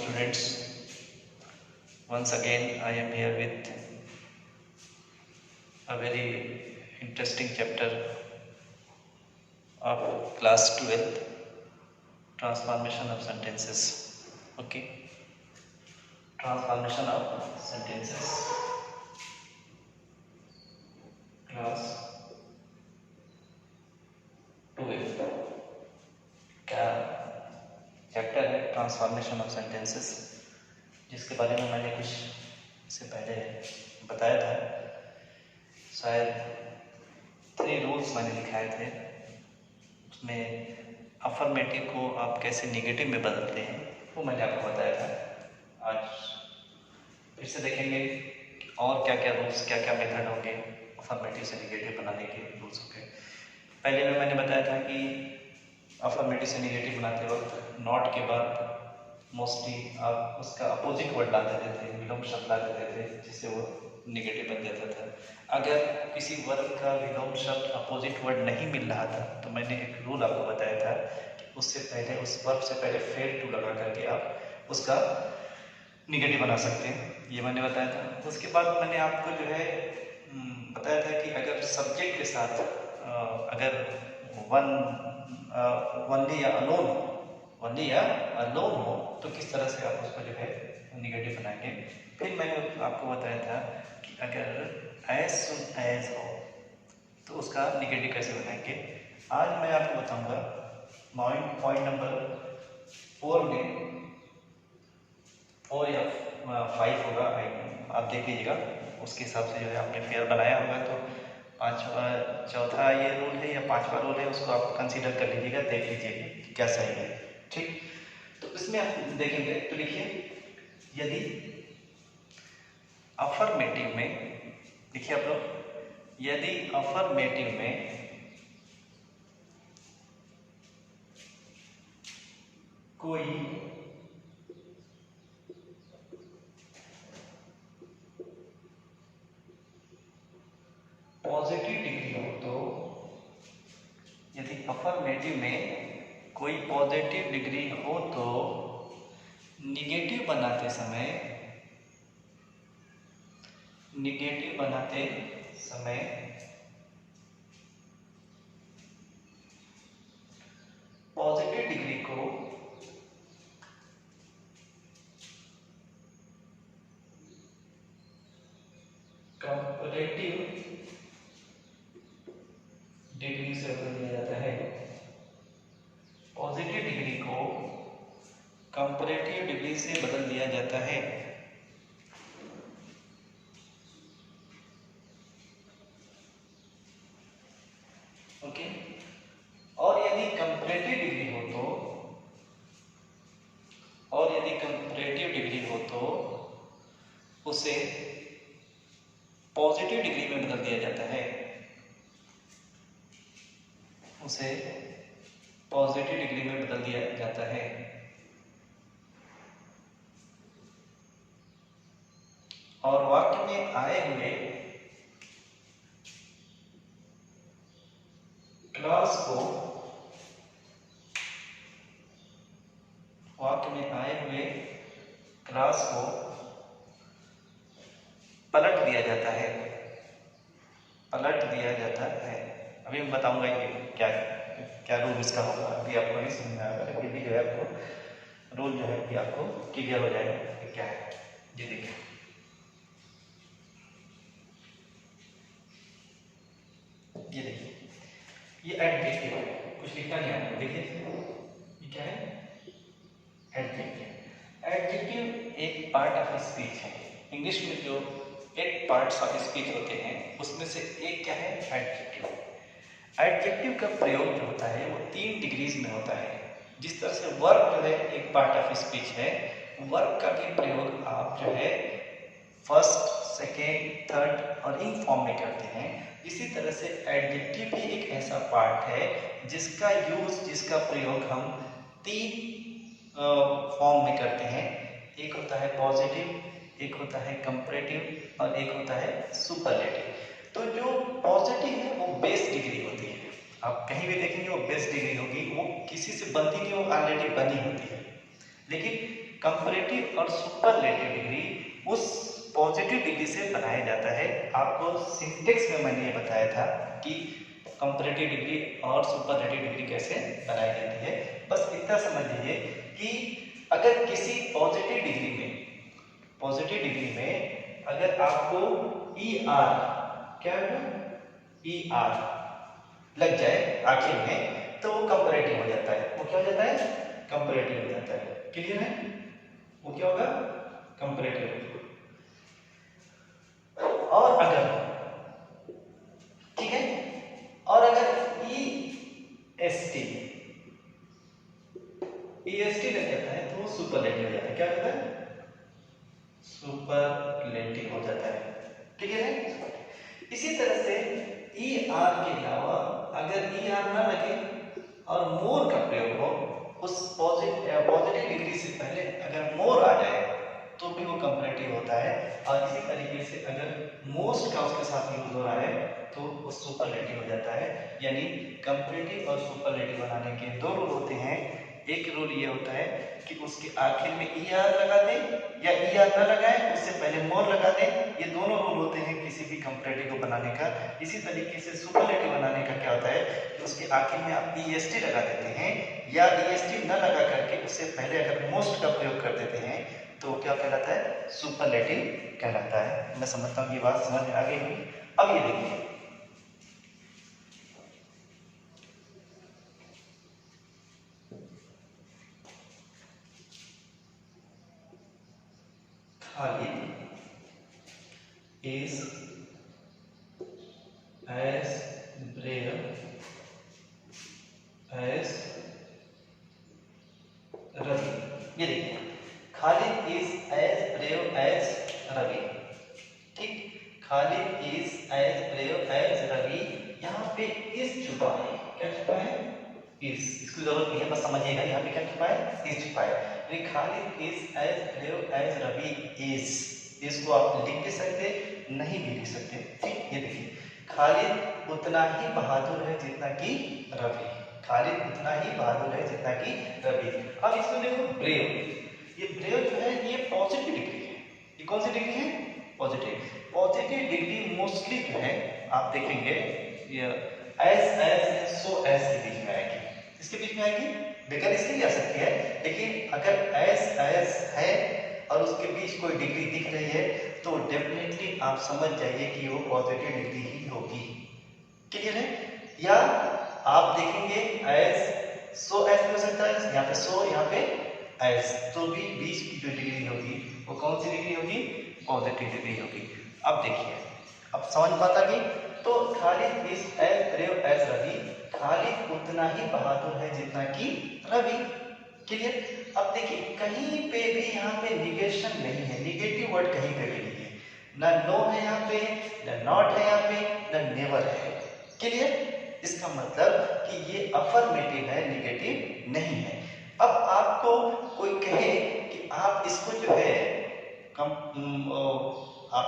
students. Once again I am here with a very interesting chapter of class 12, transformation of sentences. Okay, transformation of sentences, class 12 क्या chapter है transformation of sentences, जिसके बारे में मैंने कुछ इससे पहले बताया था। शायद 3 रूल्स मैंने दिखाए थे। उसमें अफर्मेटिव को आप कैसे नेगेटिव में बदलते हैं वो मैंने आपको बताया था। आज फिर से देखेंगे और क्या क्या रूल्स, क्या क्या मेथड होंगे अफर्मेटिव से नेगेटिव बनाने के रूल्स होंगे। पहले में मैंने बताया था कि अफर्मेटिव से नेगेटिव बनाते वक्त नॉट के बाद मोस्टली आप उसका अपोजिट वर्ड डाल देते थे, विलोम शब्द डाल देते थे, जिससे वो नेगेटिव बन जाता था। अगर किसी वर्ब का विलोम शब्द अपोजिट वर्ड नहीं मिल रहा था तो मैंने एक रूल आपको बताया था कि उससे पहले, उस वर्ब से पहले फेल टू लगा करके आप उसका नेगेटिव बना सकते हैं, ये मैंने बताया था। उसके बाद मैंने आपको जो है बताया था कि अगर सब्जेक्ट के साथ अगर वनली या अलोन हो तो किस तरह से आप उसको जो है नेगेटिव बनाएंगे। फिर मैंने आपको बताया था कि अगर एज सुन एज हो तो उसका नेगेटिव कैसे बनाएंगे। आज मैं आपको बताऊंगा पॉइंट नंबर 4 में 4 या 5 होगा, आप देख लीजिएगा, उसके हिसाब से जो है आपने फेयर बनाया होगा तो चौथा ये रूल है या 5वां रूल है, उसको आप कंसीडर कर लीजिएगा, देख लीजिएगा क्या सही है। ठीक, तो इसमें आप देखेंगे तो लिखिए, यदि अफर्मेटिव में, देखिए आप लोग, यदि अफर्मेटिव में कोई पॉजिटिव डिग्री हो तो, यदि अफर्मेटिव में कोई पॉजिटिव डिग्री हो तो निगेटिव बनाते समय पॉजिटिव डिग्री को कंपैरेटिव डिग्री से बदल दिया जाता है। पॉजिटिव डिग्री को कंपैरेटिव डिग्री से बदल दिया जाता है। ओके, और यदि कंपैरेटिव डिग्री हो तो उसे पॉजिटिव डिग्री में बदल दिया जाता है। उसे पॉजिटिव डिग्री में बदल दिया जाता है। और वाक्य में आए हुए क्लॉज को, पलट दिया जाता है। अभी मैं बताऊंगा ये क्या क्या रूल इसका होगा, अभी आपको नहीं समझ में आएगा, लेकिन भी जो है आपको रूल जो है कि आपको क्लियर हो जाएगा कि क्या है। ये देखिए, ये एडजेक्टिव है, कुछ लिखा नहीं है, देखिए ये क्या है, एडजेक्टिव। एडजेक्टिव एक पार्ट ऑफ स्पीच है। इंग्लिश में जो 8 पार्ट्स ऑफ स्पीच होते हैं उसमें से एक क्या है, एडजेक्टिव। एडजेक्टिव का प्रयोग जो होता है वो 3 डिग्रीज में होता है। जिस तरह से वर्ब जो है एक पार्ट ऑफ स्पीच है, वर्ब का भी प्रयोग आप जो है फर्स्ट, सेकेंड, थर्ड और इन फॉर्म में करते हैं। इसी तरह से एडजेक्टिव भी एक ऐसा पार्ट है जिसका प्रयोग हम 3 फॉर्म में करते हैं। एक होता है पॉजिटिव, एक होता है कंपैरेटिव और एक होता है सुपरलेटिव। तो जो पॉजिटिव है वो बेस डिग्री होती है, आप कहीं भी देखेंगे वो बेस डिग्री होगी, वो किसी से बनती नहीं, वो ऑलरेडी बनी होती है। लेकिन कंपैरेटिव और सुपरलेटिव डिग्री उस पॉजिटिव डिग्री से बनाया जाता है। आपको सिंटेक्स में मैंने ये बताया था कि कंपैरेटिव डिग्री और सुपरलेटिव डिग्री कैसे बनाई जाती है। बस इतना समझ लीजिए कि अगर किसी पॉजिटिव डिग्री में अगर आपको ER क्या है ER लग जाए आखिर में, तो वो कंपैरेटिव हो जाता है। वो क्या हो जाता है? कंपैरेटिव हो जाता है। क्लियर है? वो क्या होगा? कंपैरेटिव। और अगर ठीक है, और अगर EST लग जाता है तो वो सुपरलेटिव हो जाता है। क्या होता है? सुपरलेटिव हो जाता है। क्लियर है? इसी तरह से ER के अलावा अगर ER ना लगे और मोर का प्रयोग हो, उस पॉजिटिव डिग्री से पहले अगर मोर आ जाए तो भी वो कंपैरेटिव होता है। और इसी तरीके से अगर मोस्ट का उसके साथ यूज हो रहा है तो वो सुपरलेटिव हो जाता है। यानी कंपैरेटिव और सुपरलेटिव बनाने के दो रूल होते हैं। एक रूल ये होता है कि उसके आखिर में ER लगा दें या ER न लगाएं, उससे पहले मोर लगा दें। ये दोनों रूल होते हैं किसी भी कंपैरेटिव को बनाने का। इसी तरीके से सुपरलेटिव बनाने का क्या होता है कि उसके आखिर में आप EST लगा देते हैं या EST न लगा करके उससे पहले अगर मोस्ट का प्रयोग कर देते हैं तो क्या कहलाता है? सुपरलेटिव कहलाता है। मैं समझता हूँ ये बात समझ में आ गई होगी। अब ये देखिए, Khalid is as brave as Ravi। ये देखिए, Khalid is as brave as Ravi. ठीक, Khalid is as brave as Ravi. यहाँ पे इस छुपा है। क्या छुपा है? इसकी जरूरत नहीं है, बस समझिएगा यहाँ पे क्या छुपा है? इस छुपा है। Khalid is as brave as Ravi is. इसको आप लिख भी सकते, नहीं भी लिख सकते। ठीक, ये देखिए, खालिद उतना ही बहादुर है जितना कि रवि। खालिद उतना ही बहादुर है जितना कि रवि। अब इसमें देखो ब्रेव, ये ब्रेव जो है ये पॉजिटिव डिग्री है। ये कौन सी डिग्री है? पॉजिटिव डिग्री मोस्टली जो है आप देखेंगे ये एज सो एज के बीच में आएगी। इसके बीच में आएगी, बगैर इसके भी आ सकती है, लेकिन अगर एज है और उसके बीच कोई डिग्री दिख रही है तो डेफिनेटली आप समझ जाइए कि वो पॉजिटिव डिग्री ही होगी। क्लियर है? या आप देखेंगे एज सो एज हो सकता है, यहाँ पे सो यहाँ पे एज, तो भी बीच की जो डिग्री होगी वो कौन सी डिग्री होगी? पॉजिटिव डिग्री होगी। अब देखिए, अब समझ बात आ गई। तो Khalid is as brave as Ravi. Khalid उतना ही बहादुर है जितना कि रवि। क्लियर? अब देखिए, कहीं पे भी यहाँ पे निगेशन नहीं है, निगेटिव वर्ड कहीं पे भी नहीं है। ना नो है यहाँ पे, ना नॉट है यहाँ पे, ना नेवर है। क्लियर? इसका मतलब कि ये अफर्मेटिव है, निगेटिव नहीं है। अब आपको कोई कहे कि आप इसको जो है आप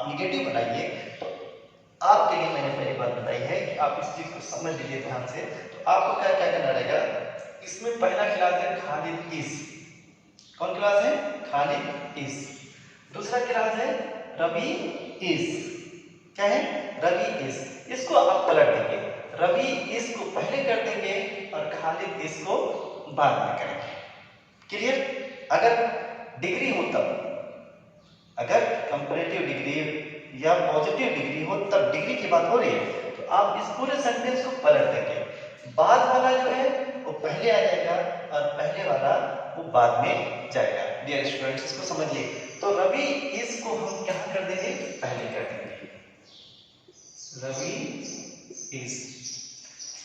निगेटिव बनाइए, तो आपके लिए मैंने पहली बात बताई है कि आप इस चीज को समझ लीजिए ध्यान से। तो आपको क्या क्या करना रहेगा? इसमें पहला क्लास है खालिद इज। कौन क्लास है? खालिद इज। दूसरा क्लास है रवि इज। क्या है? रवि इज। इसको आप पलट देंगे, रवि इज को पहले कर देंगे और खालिद इज को बाद में करेंगे। क्लियर? अगर डिग्री हो तब, अगर कंपैरेटिव डिग्री या पॉजिटिव डिग्री हो तब डिग्री की बात हो रही है तो आप इस पूरे सेंटेंस को पलट देंगे। बाद वाला जो है वो पहले आ जाएगा और पहले वाला वो बाद में जाएगा। डियर स्टूडेंट्स, इसको समझिए। तो रवि इज को हम क्या कर देंगे? पहले कर देंगे, रवि इज।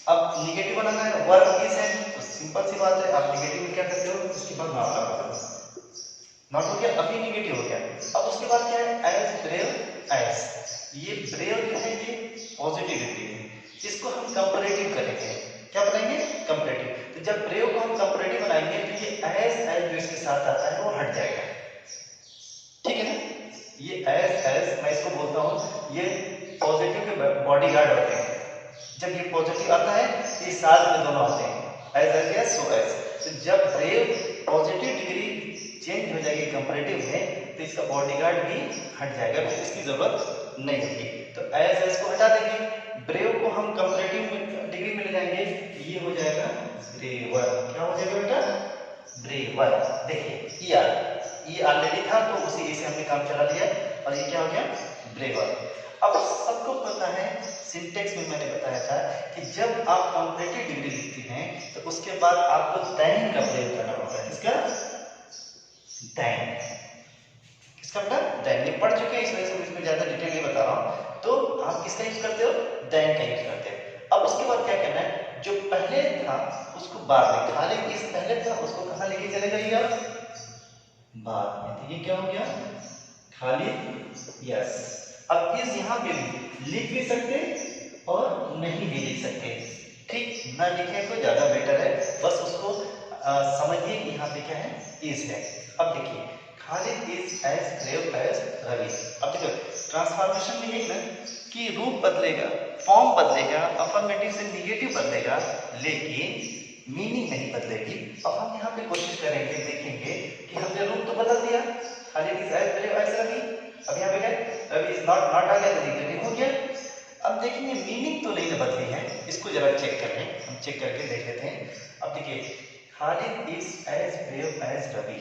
अब निगेटिव बनाना है, वर्ब इज है, तो सिंपल सी बात है, आप निगेटिव में क्या करते हो? उसके बाद नॉट लगा दो। नॉट हो गया, अभी निगेटिव हो गया। अब उसके बाद क्या है? As brave as. ये ब्रेव जो है ये पॉजिटिव डिग्री है, इसको हम कंपैरेटिव करेंगे। क्या बनाएंगे? कंपैरेटिव। तो जब ब्रेव को हम कंपैरेटिव बनाएंगे तो ये एज जो इसके साथ आता है वो हट जाएगा। ठीक है ना? ये एज मैं इसको बोलता हूँ ये पॉजिटिव के बॉडीगार्ड होते हैं। जब ये पॉजिटिव आता है ये साथ में दोनों आते हैं, एज या सो एज। तो जब ब्रेव पॉजिटिव डिग्री चेंज हो जाएगी कंपैरेटिव में, तो इसका बॉडीगार्ड भी हट जाएगा, तो इसकी जरूरत नहीं होगी। तो एज को हटा देंगे, ब्रेव को हम कंपैरेटिव डिग्री में ले जाएंगे, ये हो जाएगा ब्रेवर। क्या हो जाएगा बेटा? ब्रेवर। देखिए ये ऑलरेडी था तो उसी से हमने काम चला लिया, और ये क्या हो गया? ब्रेवर। अब सबको पता है, सिंटेक्स में मैंने बताया था कि जब आप कंपैरेटिव डिग्री लिखते हैं तो उसके बाद आपको दैन का प्रयोग करना होता है। किसका? दैन। किसका बेटा? दैन। ये पढ़ चुके हैं, इस वजह से मैं इसमें ज्यादा डिटेल नहीं बता रहा हूं। तो आप किसका यूज करते हो? दैन का यूज करते हो। अब उसके बाद क्या करना है, जो पहले था उसको बाद में, खाली इस पहले था उसको कहां लेके चले जाइए आप? बाद में। तो ये क्या हो गया? खाली। यस। अब इस यहाँ पे भी लिख भी सकते और नहीं भी लिख सकते, ठीक? ना लिखे तो ज्यादा बेटर है, बस उसको समझिए कि यहाँ पे क्या है? इज है। अब देखिए, Khalid is as brave as Ravi. अब देखो ट्रांसफॉर्मेशन में यही ना कि रूप बदलेगा, फॉर्म बदलेगा, अफर्मेटिव से निगेटिव बदलेगा, लेकिन मीनिंग नहीं बदलेगी। अब हम यहाँ पे कोशिश करेंगे, देखेंगे कि हमने रूप तो बदल दिया, Khalid is as brave as Ravi. अब यहाँ पे क्या? रवि इज नॉट आ गया तो निगेटिव हो गया। अब देखेंगे मीनिंग तो नहीं बदली है, इसको जरा चेक कर लें, हम चेक करके देख लेते हैं। अब देखिए, Khalid is as brave as Ravi.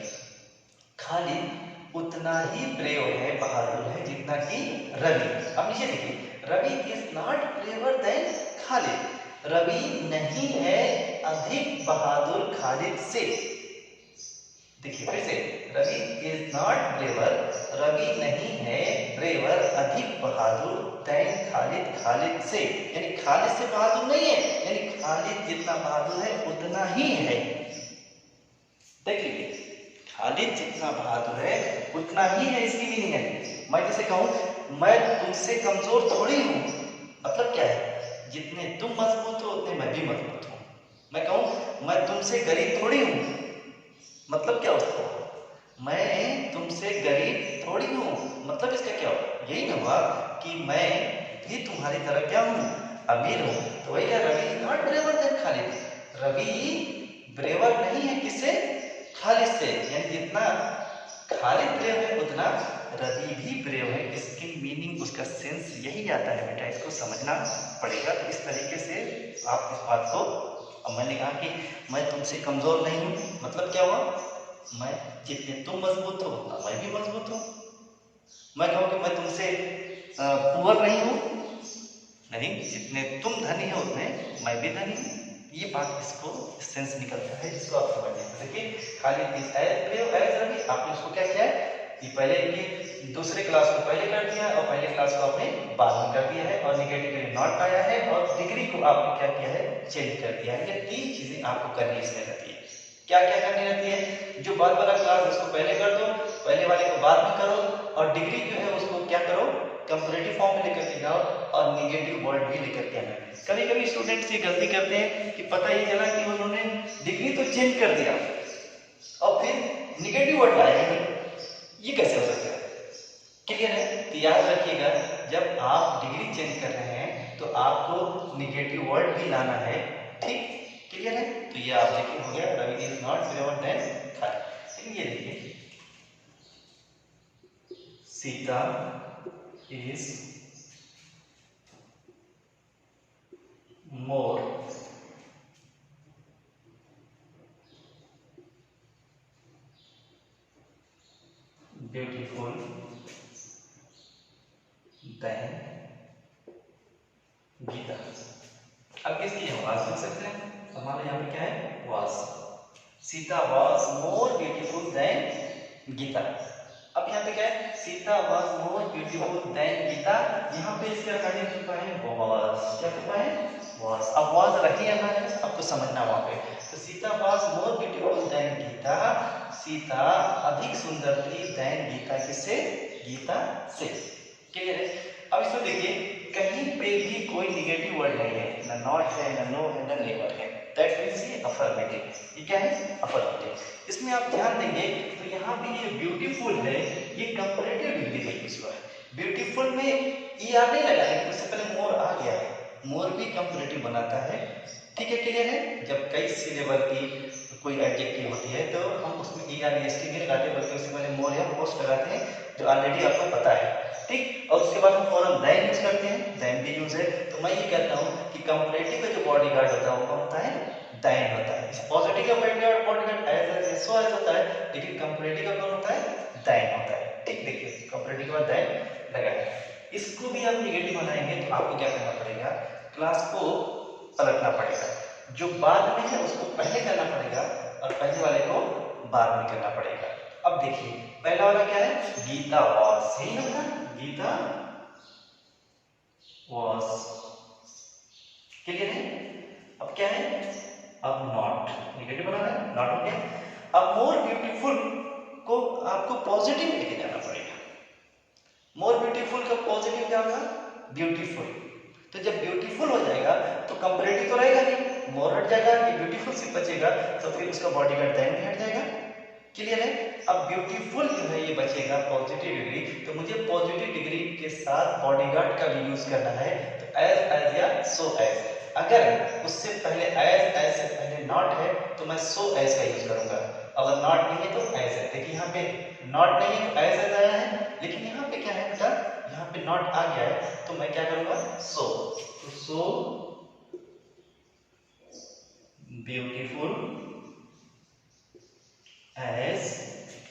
Khalid उतना ही ब्रेव है, बहादुर है, जितना कि रवि। अब नीचे देखिए, Ravi is not braver than Khalid. Ravi नहीं है अधिक बहादुर खालिद से। देखिए फिर से, Ravi is not braver, Ravi नहीं है ब्रेवर अधिक बहादुर देन खालिद, खालिद से, यानी खालिद से बहादुर नहीं है, यानी खालिद जितना बहादुर है उतना ही है। देख लीजिए, खालिद जितना बहादुर है उतना ही है, इसकी मीनिंग है। मैं जैसे कहूं मैं तुमसे कमजोर थोड़ी हूं, मतलब क्या है? जितने तुम मजबूत हो उतने मैं भी मजबूत हूं। मैं कहूं मैं तुमसे गरीब थोड़ी हूं, मतलब क्या होता है? मैं तुमसे गरीब थोड़ी हूं, मतलब इसका क्या हुआ? यही ना हुआ कि मैं भी तुम्हारी तरह क्या हूं? अमीर हूं। तो वही क्या, Ravi is not braver than Khalid. Ravi braver नहीं है किससे? खालिद से, यानी जितना खालिद ब्रेव है उतना रवि भी ब्रेव है। इसकी मीनिंग, उसका सेंस यही आता है बेटा, इसको समझना पड़ेगा। तो इस तरीके से आप इस बात को, अब मैंने कहा कि मैं तुमसे कमजोर नहीं हूं, मतलब क्या हुआ? मैं जितने तुम मजबूत हो उतना मैं भी मजबूत हूं। मैं कहूं कि मैं तुमसे पुअर नहीं हूं, नहीं, जितने तुम धनी हो उतने मैं भी धनी हूं। ये बात, इसको सेंस निकलता है, इसको आप समझ लें। देखिए, Khalid is as brave as Ravi. आपने उसको क्या किया है? ये पहले की दूसरे क्लास को पहले कर दिया और पहले क्लास को आपने बाद में कर दिया है, और निगेटिव नॉट आया है, और डिग्री को आपने क्या किया है? चेंज कर दिया है। ये तीन चीजें आपको करनी इसमें रहती है। क्या क्या करनी रहती है? जो बाद वाला क्लास उसको पहले कर दो, पहले वाले को बाद में करो, और डिग्री जो है उसको क्या करो? कंपैरेटिव फॉर्म में लेकर के जाओ, और निगेटिव वर्ड भी लेकर के आना। कभी कभी स्टूडेंट्स ये गलती करते हैं कि पता ही चला कि उन्होंने डिग्री तो चेंज कर दिया और फिर निगेटिव वर्ड लाया नहीं। ये कैसे हो सकता है? क्लियर है? तो याद रखिएगा, जब आप डिग्री चेंज कर रहे हैं तो आपको निगेटिव वर्ड भी लाना है, ठीक? क्लियर है? तो ये आप देखिए हो गया, Ravi is not braver than Khalid. लेकिन ये देखिए, Sita is more beautiful than Gita. अब इसकी हम वाज लिख सकते हैं, हमारे यहाँ पे क्या है? Was. Sita was more beautiful than Gita. अब यहाँ पे क्या है? Sita was more beautiful than Gita. यहाँ पे इसका कार्य छुपा है वाज। क्या छुपा है? वाज। अब वाज रखी है ना, आपको समझना वहां पे। तो Sita was more beautiful than Gita. Sita अधिक सुंदर थी देन गीता, किससे? गीता से। क्लियर है? अब इसको देखिए, कहीं पे भी कोई निगेटिव वर्ड नहीं है, ना नॉट है, ना नो है, ना नेवर है। दैट मींस ये अफर्मेटिव। ये क्या है? अफर्मेटिव। इसमें आप ध्यान देंगे तो यहाँ भी ये ब्यूटीफुल है, ये कंपैरेटिव डिग्री में यूज हुआ है। ब्यूटीफुल में ई आर नहीं लगा है, उससे पहले मोर आ गया है। मोर भी कंपैरेटिव बनाता है, ठीक है? क्लियर है? जब कई सिलेबल की कोई एडजेक्टिव होती है तो हम उसमें ER-EST नहीं लगाते बल्कि उससे पहले मोर या मोस्ट लगाते हैं जो ऑलरेडी आपको पता है, ठीक। और उसके बाद हम फॉर्म देन यूज करते हैं, देन भी यूज है। तो मैं ये कहता हूँ कि कंपैरेटिव का जो बॉडीगार्ड होता है वो कौन होता है, देन होता है। पॉजिटिव का बॉडीगार्ड एज सो एज होता है, लेकिन कंपैरेटिव का कौन होता है, देन होता है, ठीक। देखिए कंपैरेटिव के बाद देन लगाया, इसको भी आप निगेटिव बनाएंगे तो आपको क्या करना पड़ेगा, क्लास को पलटना पड़ेगा, जो बाद में है उसको पहले करना पड़ेगा और पहले वाले को बाद में करना पड़ेगा। अब देखिए पहला वाला क्या है, गीता वॉज, सही ना, गीता वॉज, क्लियर है। अब क्या है, अब नॉट, निगेटिव बनाना है, नॉट हो गया। अब मोर ब्यूटीफुल को आपको पॉजिटिव लेके जाना पड़ेगा। मोर ब्यूटीफुल का पॉजिटिव क्या होगा, ब्यूटीफुल। तो जब ब्यूटीफुल हो जाएगा तो कंपैरेटिव तो रहेगा नहीं, मोर हट जाएगा, ये ब्यूटीफुल सिर्फ बचेगा, तो फिर उसका बॉडीगार्ड देन भी हट जाएगा, क्लियर है। अब ब्यूटीफुल जो है ये बचेगा पॉजिटिव डिग्री, तो मुझे पॉजिटिव डिग्री के साथ बॉडीगार्ड का भी यूज करना है, तो एज या सो एज। अगर उससे पहले एज से पहले नॉट है तो मैं सो एज का यूज करूंगा, अगर नॉट नहीं है तो एज है। देखिए यहाँ पे नॉट नहीं है तो एज आया है, लेकिन यहाँ पे क्या है बेटा, यहाँ पे नॉट आ गया है तो मैं क्या करूंगा, सो। तो सो ब्यूटीफुल एज,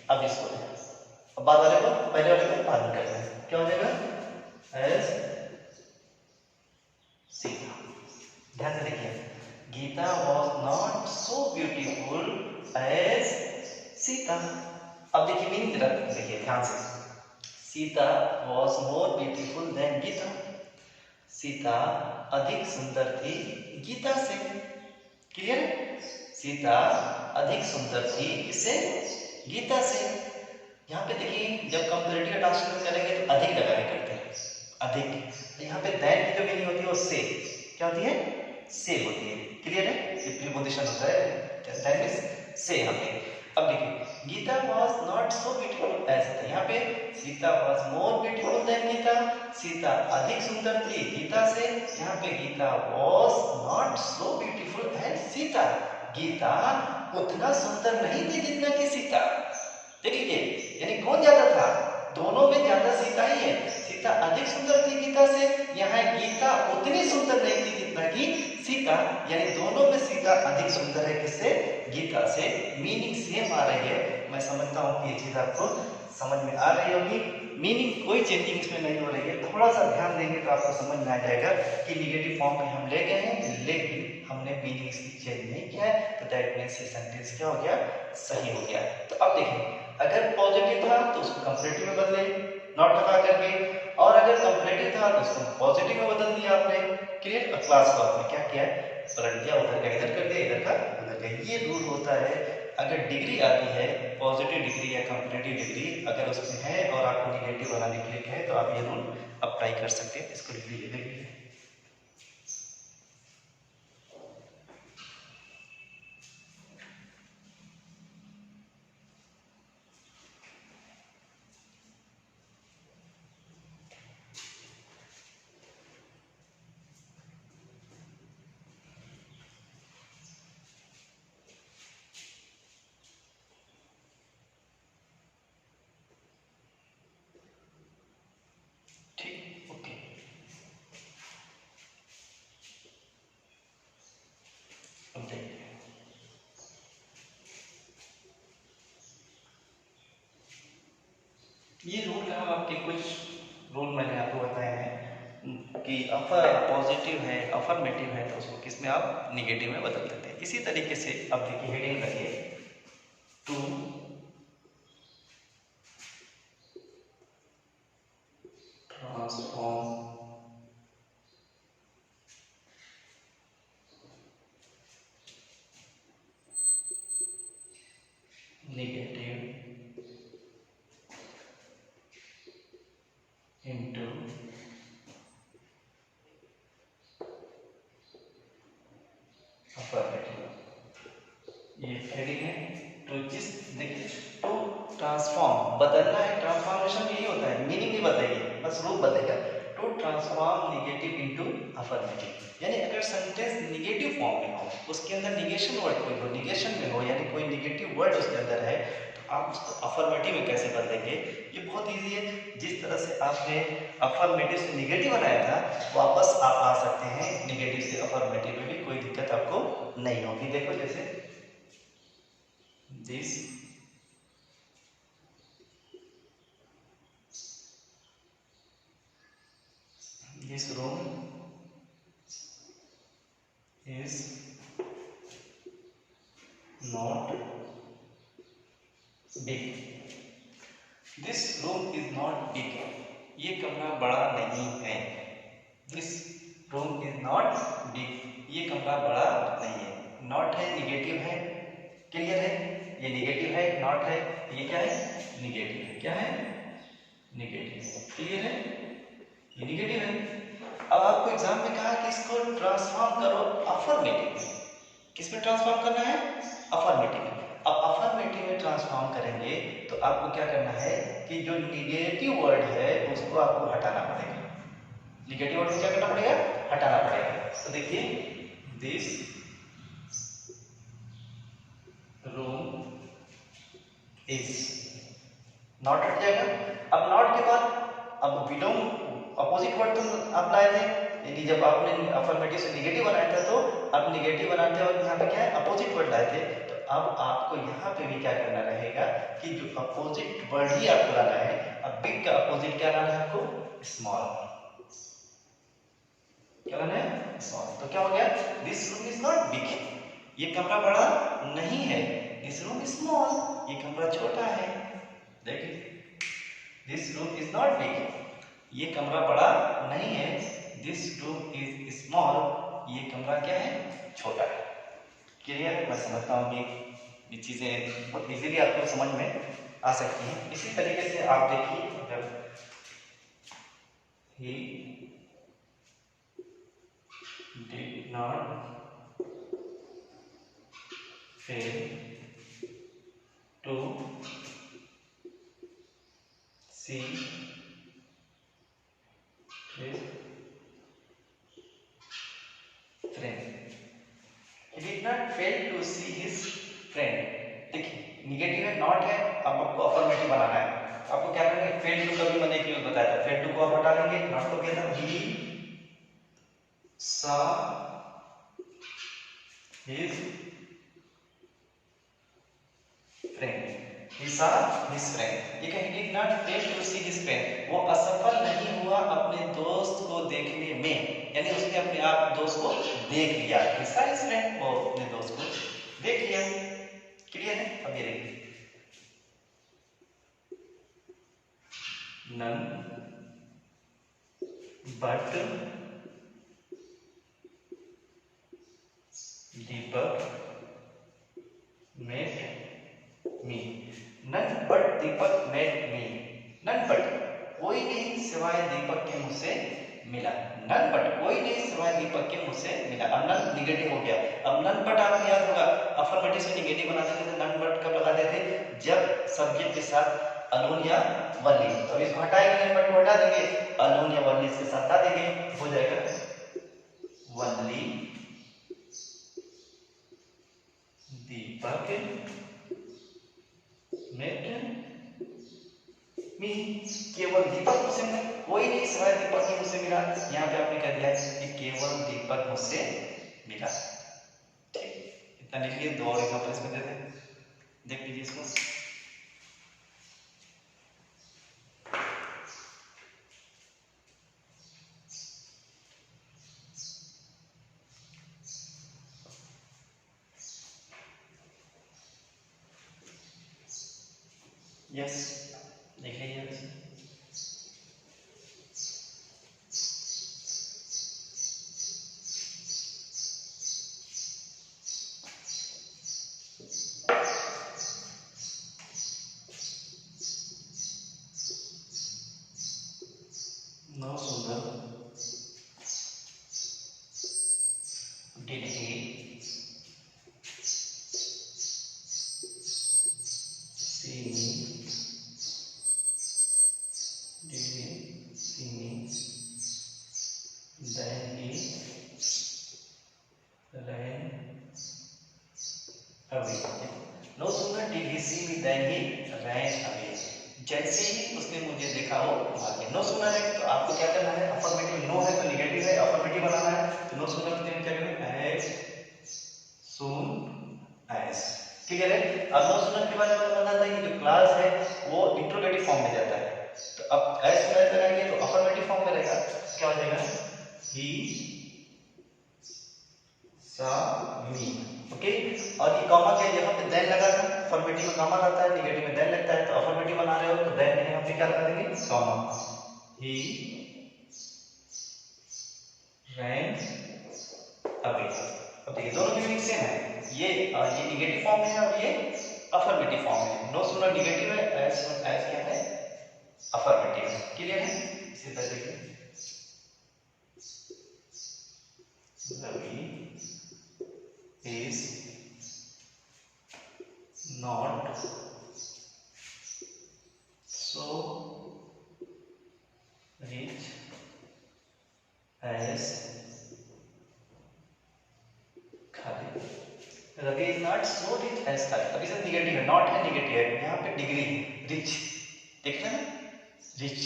अब इसको अब बाद वाले को पहले वाले को बाद में करना है, क्या हो जाएगा, एज सीता। ध्यान से देखिए, Gita was not so beautiful as Sita. अब देखिए मीनिंग जरा देखिए ध्यान से, Sita was more beautiful than Gita, Sita अधिक सुंदर थी गीता से, क्लियर। सीता अधिक सुंदर थी किससे, गीता से। यहाँ पे देखिए जब कंपैरेटिव ट्रांसलेशन करेंगे तो अधिक लगाने करते हैं, अधिक। यहाँ पे दैन की जो मीनिंग होती है वो से, क्या होती है, से होती है, क्लियर है। ये प्रीपोजिशन होता है, दैन मींस से यहाँ पे। अब देखिए Gita was not so beautiful as, यहाँ पे Sita was more beautiful than Gita, Sita अधिक सुंदर थी गीता से। यहाँ पे Gita was not so beautiful as Sita, Gita उतना सुंदर नहीं थी जितना कि सीता। देखिए यानी कौन ज्यादा था, दोनों में ज्यादा सीता ही है, सीता अधिक सुंदर थी गीता से, यहाँ गीता उतनी सुंदर नहीं थी जितना कि सीता, यानी दोनों में सीता अधिक सुंदर है किससे, गीता से। मीनिंग सेम आ रही है, मैं समझता हूँ कि ये चीज आपको समझ में आ रही होगी, मीनिंग कोई चेंजिंग इसमें नहीं हो रही है। थोड़ा सा ध्यान देंगे तो आपको समझ में आ जाएगा कि निगेटिव फॉर्म में हम ले गए हैं लेकिन हमने मीनिंग इसकी चेंज नहीं किया है, तो दैट मींस ये सेंटेंस क्या हो गया, सही हो गया। तो अब देखिए अगर पॉजिटिव था तो उसको कंपैरेटिव में बदले नॉट लगा करके, और अगर कंपैरेटिव था तो उसको पॉजिटिव में बदल दिया आपने, क्लियर। क्लास को आपने क्या किया है, पलट दिया, उधर का इधर कर दिया, इधर का उधर का। ये रूल होता है अगर डिग्री आती है, पॉजिटिव डिग्री या कंपैरेटिव डिग्री अगर उसमें है और आपको निगेटिव बनाने के लिए है तो आप ये रूल अप्लाई कर सकते हैं। इसको लिख लीजिए, देखिए ये रूल हम आपके कुछ रूल मैंने आपको बताए हैं कि अफर पॉजिटिव है, अफर्मेटिव है तो उसको किस में आप निगेटिव में बदल देते हैं। इसी तरीके से अब देखिए हेडिंग रखिए, to transform negative into affirmative, ये हेडिंग है। तो जिस देखिए टू ट्रांसफॉर्म बदलना है, ट्रांसफॉर्मेशन यही होता है, मीनिंग नहीं बदलेगी बस रूप बदलेगा। To transform negative into affirmative. यानी अगर सेंटेंस नेगेटिव फॉर्म में हो, उसके अंदर निगेशन वर्ड कोई हो, निगेशन में हो, यानी कोई नेगेटिव वर्ड उसके अंदर है, तो आप उसको अफर्मेटिव में कैसे बदलेंगे? ये बहुत ईजी है। जिस तरह से आपने अफर्मेटिव से निगेटिव बनाया था, वापस आप आ सकते हैं निगेटिव से अफर्मेटिव में भी, कोई दिक्कत आपको नहीं होगी। देखो जैसे this room is not big. This room is not big. ये कमरा बड़ा नहीं है। This room is not big. ये कमरा बड़ा नहीं है। Not है, निगेटिव है, क्लियर है? ये निगेटिव है, नॉट है, ये क्या है? निगेटिव है। क्या है? निगेटिव। क्लियर है? ये निगेटिव है। अब आपको एग्जाम में कहा कि इसको ट्रांसफॉर्म करो अफर्मेटिव में। किस में ट्रांसफॉर्म करना है? अफर्मेटिव में। अब अफर्मेटिव में ट्रांसफॉर्म करेंगे तो आपको क्या करना है कि जो निगेटिव वर्ड है उसको आपको हटाना पड़ेगा। निगेटिव वर्ड को क्या करना पड़ेगा? हटाना पड़ेगा। तो देखिए दिस रूम इज, नॉट हट जाएगा। अब नॉट के बाद अब बिलोंग अपोजिट वर्ड तो आप लाए थे, यानी जब आपने अफर्मेटिव से निगेटिव बनाया था तो अब निगेटिव बनाते वक्त यहाँ पे क्या है? अपोजिट वर्ड लाए थे। तो अब आपको यहाँ पे भी क्या करना रहेगा कि जो अपोजिट वर्ड ही आपको लाना है। अब बिग का अपोजिट क्या लाना है आपको? स्मॉल। क्या लाना है? स्मॉल। तो क्या हो गया? This room is not big. ये कमरा बड़ा नहीं है। This room is small. ये कमरा छोटा है। देखिए this room is not big. ये कमरा बड़ा नहीं है। This room is small. ये कमरा क्या है? छोटा है। क्लियर है? मैं समझता हूँ कि ये चीज़ें बहुत इजीली आपको समझ में आ सकती हैं। इसी तरीके से आप देखिए, अगर he did not fail to see his friend. He did not fail to see his friend. देखिए निगेटिव है, नॉट है, अब आपको अफर्मेटिव बनाना है। आपको क्या करना है? फेल टू का भी मैंने एक यूज बताया था। फेल टू को आप हटा देंगे, नॉट को क्या था? he saw his friend. He saw his friend. ये कहीं did not fail to see his friend. वो असफल नहीं हुआ अपने दोस्त को देखने में, यानी उसने अपने आप दोस्त को देख लिया। He saw his friend, वो अपने दोस्त को देख लिया। क्लियर है? अब ये देखिए none but Deepak met me. None but Deepak met me. None but कोई नहीं सिवाय दीपक के मुझसे मिला। None but कोई नहीं सिवाय दीपक के मुझसे मिला। अब none निगेटिव हो गया। अब none but आपको याद होगा अफर्मेटिव से निगेटिव बनाते थे। none but कब लगाते थे? जब सब्जेक्ट के साथ अलोन या वनली। तो इसको हटाएंगे, none but को हटा देंगे, अलोन या वनली इसके साथ हटा देंगे, हो जाएगा वनली दीपक met me। केवल दीपक मुझसे मिला, कोई नहीं सिवाय दीपक ही मुझसे मिला। यहाँ पे आपने कह दिया कि केवल दीपक मुझसे मिला। ठीक, इतना लिख लिए। दो और एग्जांपल इसमें देते हैं, देख लीजिए इसको। यस, देख लीजिए। Now Sundar did he see me? Did he see me then he ran away. जैसे ही उसने मुझे देखा वो भाग गया। नो सुनर है तो आपको क्या करना है, अफर्मेटिव, नो है तो निगेटिव है, अफर्मेटिव बनाना है तो नो सुनर के क्या करना है, एज सून एज। क्लियर है। अब नो सुनर के बारे में बताना था, ये जो क्लास है वो इंट्रोगेटिव फॉर्म में जाता है, तो अब एज सुन एज लगाएंगे तो अफर्मेटिव फॉर्म में रहेगा, क्या हो जाएगा, ही सा मी। ओके, और ये कॉमा क्या, यहाँ पे देन लगा था, अफर्मेटिव में कॉमा रहता है, निगेटिव में देन लगता है, तो अफर्मेटिव बना रहे हो तो देन में यहाँ पे क्या लगा देंगे, कॉमा, ही रैन अवे। अब देखिए दोनों की मीनिंग सेम है, ये निगेटिव फॉर्म में है और ये अफर्मेटिव फॉर्म में है। नो सुनर निगेटिव है, एज सुन एज क्या है, अफर्मेटिव है। क्लियर है। इसी तरह देखिए, Ravi is not so rich as Khalid. Ravi is not so rich as Khalid. अभी से निगेटिव है, नॉट है, निगेटिव है, यहाँ पे डिग्री है, रिच, देख रहे हैं ना, रिच,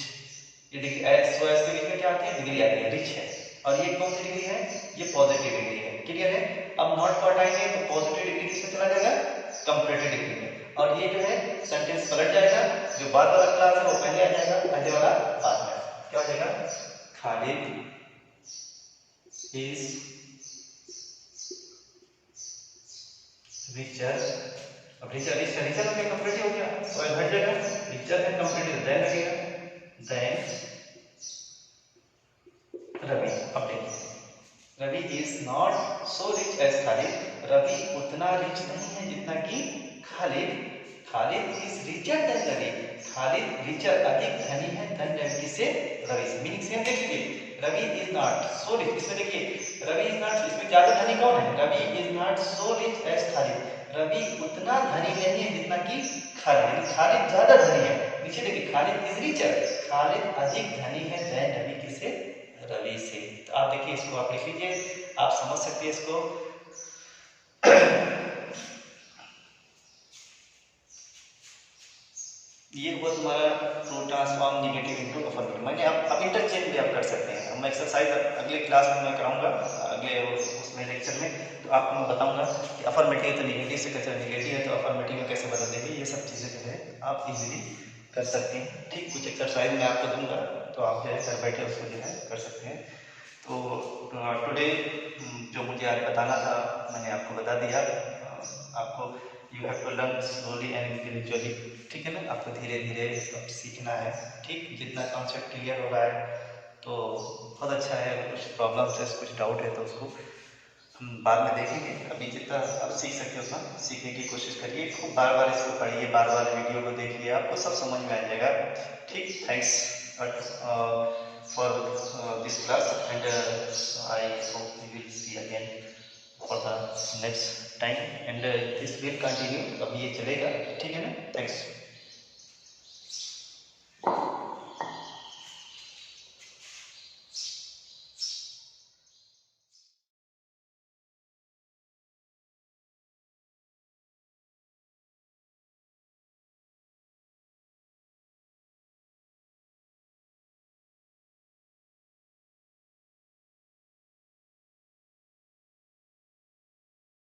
ये देखिए एज सो एज के बीच में क्या आती है, डिग्री आती है, रिच है, और ये कौन सी डिग्री है, ये पॉजिटिव डिग्री है। क्लियर है। अब नॉट को हटाएंगे तो पॉजिटिव डिग्री किसमें चला जाएगा, कंपैरेटिव डिग्री में, और ये जो है सेंटेंस पलट जाएगा, जो बाद वाला क्लास है वो पहले आ जाएगा, पहले वाला बाद में। क्या हो जाएगा, खालिद इज रिचर। अब रिचर रिचर रिचर में कंपैरेटिव हो गया, तो हट जाएगा, रिचर में कंपैरेटिव देन लगेगा, देन रवि। अब देखिए, Ravi is not so rich as Khalid, Ravi उतना रिच नहीं है जितना कि Khalid. Khalid is richer than Ravi, Khalid richer अधिक धनी है धन रवि से, रवि से। मीनिंग सेम देख लीजिए, Ravi is not so rich, इसमें देखिए रवि इज नॉट, इसमें ज्यादा धनी कौन है, Ravi is not so rich as Khalid, Ravi उतना धनी नहीं है जितना कि खालिद, खालिद ज्यादा धनी है। नीचे देखिए, खालिद इज रिचर, खालिद अधिक धनी है देन रवि किसे, रवि से। तो आप देखिए इसको आप लिख लीजिए, आप समझ सकते हैं इसको। ये हुआ तुम्हारा to transform negative into affirmative. मैंने अब इंटरचेंज भी आप कर सकते हैं। हम एक्सरसाइज अगले क्लास में मैं कराऊंगा, अगले उसमें लेक्चर में, तो आपको मैं बताऊंगा कि अफर्मेटिव है तो नेगेटिव से कैसे, नेगेटिव है तो अफर्मेटिव में कैसे बदल देंगे। ये सब चीज़ें जो है आप इजीली कर सकते हैं। ठीक, कुछ एक्सरसाइज मैं आपको दूंगा तो आप जो है घर बैठे उसको जो है कर सकते हैं। तो टुडे जो मुझे आज बताना था मैंने आपको बता दिया। आपको you have to learn slowly and individually. ठीक है ना, आपको धीरे धीरे सब सीखना है। ठीक, जितना कॉन्सेप्ट क्लियर हो रहा है तो बहुत अच्छा है। कुछ प्रॉब्लम्स है, कुछ डाउट है तो उसको हम बाद में देखेंगे। अभी जितना आप सीख सकते हो उतना सीखने की कोशिश करिए। खूब बार बार इसको पढ़िए, बार बार वीडियो को देखिए, आपको सब समझ में आ जाएगा। ठीक, thanks for this class and I hope we will see again for the next time and this will continue। अब ये चलेगा, ठीक है ना। थैंक्स।